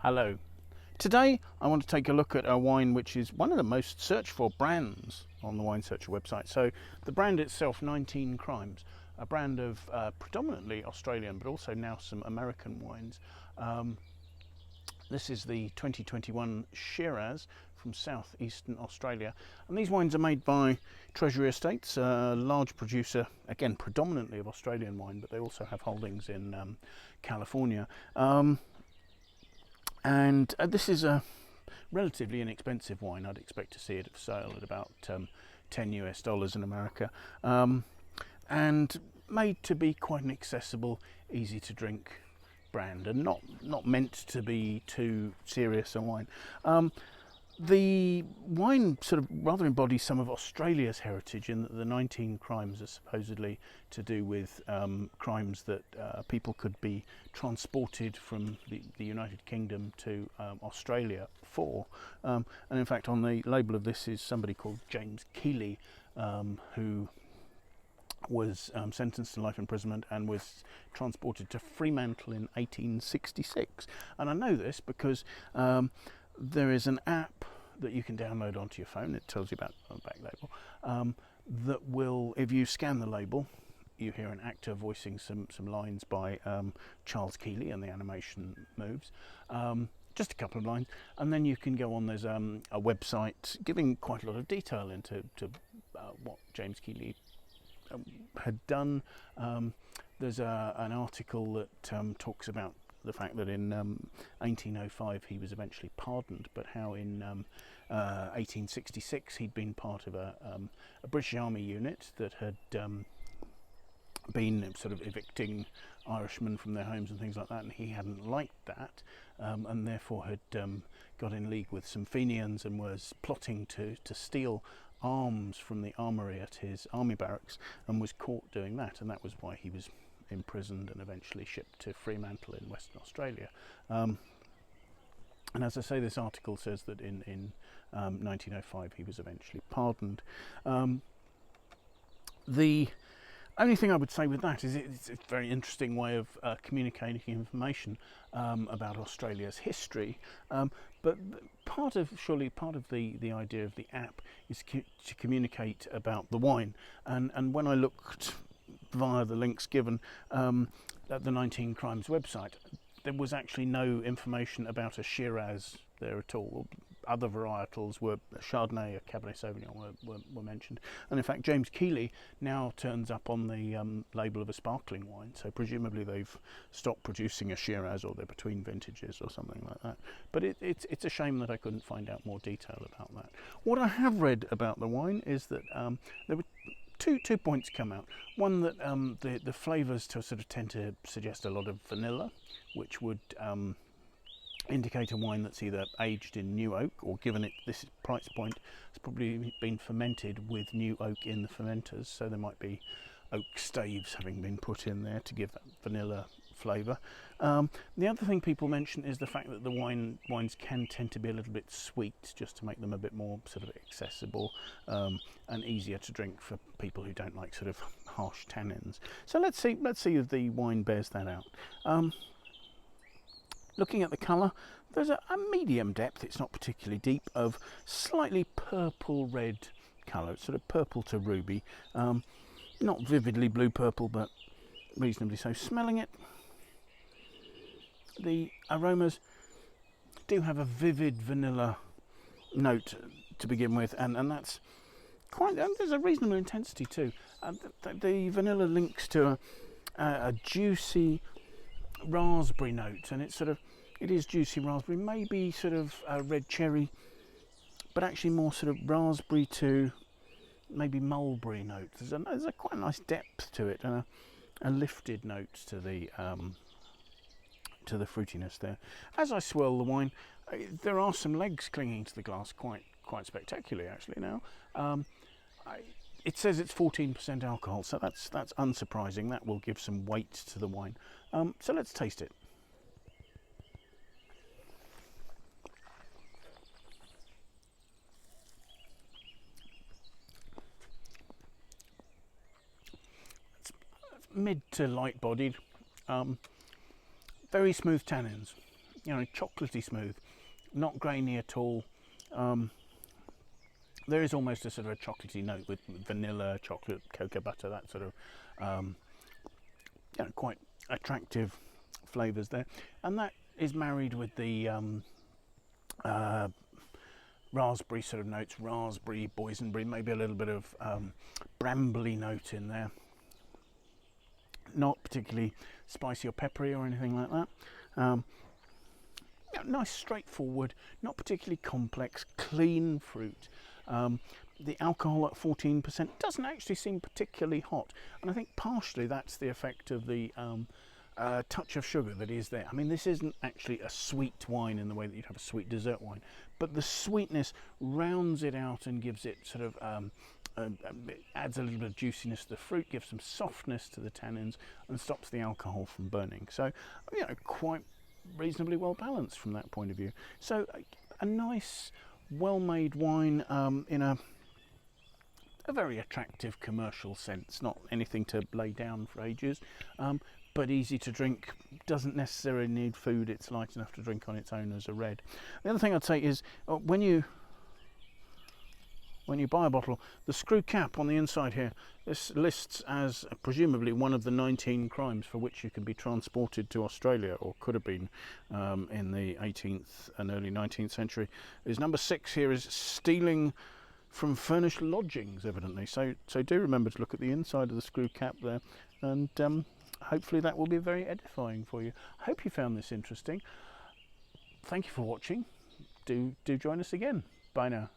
Hello. Today I want to take a look at a wine which is one of the most searched for brands on the Wine Searcher website. So the brand itself, 19 Crimes, a brand of predominantly Australian but also now some American wines. This is the 2021 Shiraz from southeastern Australia, and these wines are made by Treasury Estates, a large producer, again predominantly of Australian wine, but they also have holdings in California. And this is a relatively inexpensive wine. I'd expect to see it for sale at about $10 in America, and made to be quite an accessible, easy to drink brand, and not meant to be too serious a wine. The wine sort of rather embodies some of Australia's heritage, in that the 19 crimes are supposedly to do with crimes that people could be transported from the United Kingdom to Australia for. And in fact, on the label of this is somebody called James Keeley, who was sentenced to life imprisonment and was transported to Fremantle in 1866. And I know this because there is an app that you can download onto your phone. It tells you about the back label, that will, if you scan the label, you hear an actor voicing some lines by Charles Keeley, and the animation moves. Just a couple of lines, and then you can go on. There's a website giving quite a lot of detail into what James Keeley had done. There's an article that talks about the fact that in 1805 he was eventually pardoned, but how in 1866 he'd been part of a British Army unit that had been sort of evicting Irishmen from their homes and things like that, and he hadn't liked that, and therefore had got in league with some Fenians and was plotting to steal arms from the armoury at his army barracks, and was caught doing that, and that was why he was imprisoned and eventually shipped to Fremantle in Western Australia. And as I say, this article says that in 1905 he was eventually pardoned. The only thing I would say with that is it's a very interesting way of communicating information about Australia's history. But part of the idea of the app is to communicate about the wine. And when I looked via the links given at the 19 Crimes website, there was actually no information about a Shiraz there at all. Other varietals were Chardonnay or Cabernet Sauvignon were mentioned, and in fact James Keeley now turns up on the label of a sparkling wine, so presumably they've stopped producing a Shiraz, or they're between vintages or something like that. But it's a shame that I couldn't find out more detail about that. What I have read about the wine is that there were two points come out. One, that the flavours sort of tend to suggest a lot of vanilla, which would indicate a wine that's either aged in new oak, or, given it this price point, it's probably been fermented with new oak in the fermenters, so there might be oak staves having been put in there to give that vanilla flavour. The other thing people mention is the fact that the wines can tend to be a little bit sweet, just to make them a bit more sort of accessible and easier to drink for people who don't like sort of harsh tannins. So let's see if the wine bears that out. Looking at the colour, there's a medium depth, it's not particularly deep, of slightly purple red colour. It's sort of purple to ruby, not vividly blue purple, but reasonably so. Smelling it, the aromas do have a vivid vanilla note to begin with, and that's quite, there's a reasonable intensity too. The vanilla links to a juicy raspberry note, and it is juicy raspberry, maybe sort of red cherry, but actually more sort of raspberry to maybe mulberry note. There's a quite a nice depth to it, and a lifted note to the fruitiness there. As I swirl the wine, there are some legs clinging to the glass, quite spectacularly actually. Now it says it's 14% alcohol, so that's unsurprising. That will give some weight to the wine. So let's taste it. It's mid to light bodied, very smooth tannins, chocolatey smooth, not grainy at all. There is almost a sort of a chocolatey note with vanilla, chocolate, cocoa butter, that sort of quite attractive flavours there, and that is married with the raspberry sort of notes, raspberry, boysenberry, maybe a little bit of brambly note in there. Not particularly spicy or peppery or anything like that. Nice, straightforward, not particularly complex, clean fruit. The alcohol at 14% doesn't actually seem particularly hot, and I think partially that's the effect of the touch of sugar that is there. I mean, this isn't actually a sweet wine in the way that you'd have a sweet dessert wine, but the sweetness rounds it out and gives it sort of adds a little bit of juiciness to the fruit, gives some softness to the tannins, and stops the alcohol from burning. So, quite reasonably well balanced from that point of view. So, a nice, well-made wine in a very attractive commercial sense. Not anything to lay down for ages, but easy to drink. Doesn't necessarily need food. It's light enough to drink on its own as a red. The other thing I'd say is when you buy a bottle, the screw cap on the inside here, this lists as presumably one of the 19 crimes for which you can be transported to Australia, or could have been in the 18th and early 19th century. Is number 6 here is stealing from furnished lodgings, evidently. So do remember to look at the inside of the screw cap there, and hopefully that will be very edifying for you. I hope you found this interesting. Thank you for watching. Do join us again. Bye now.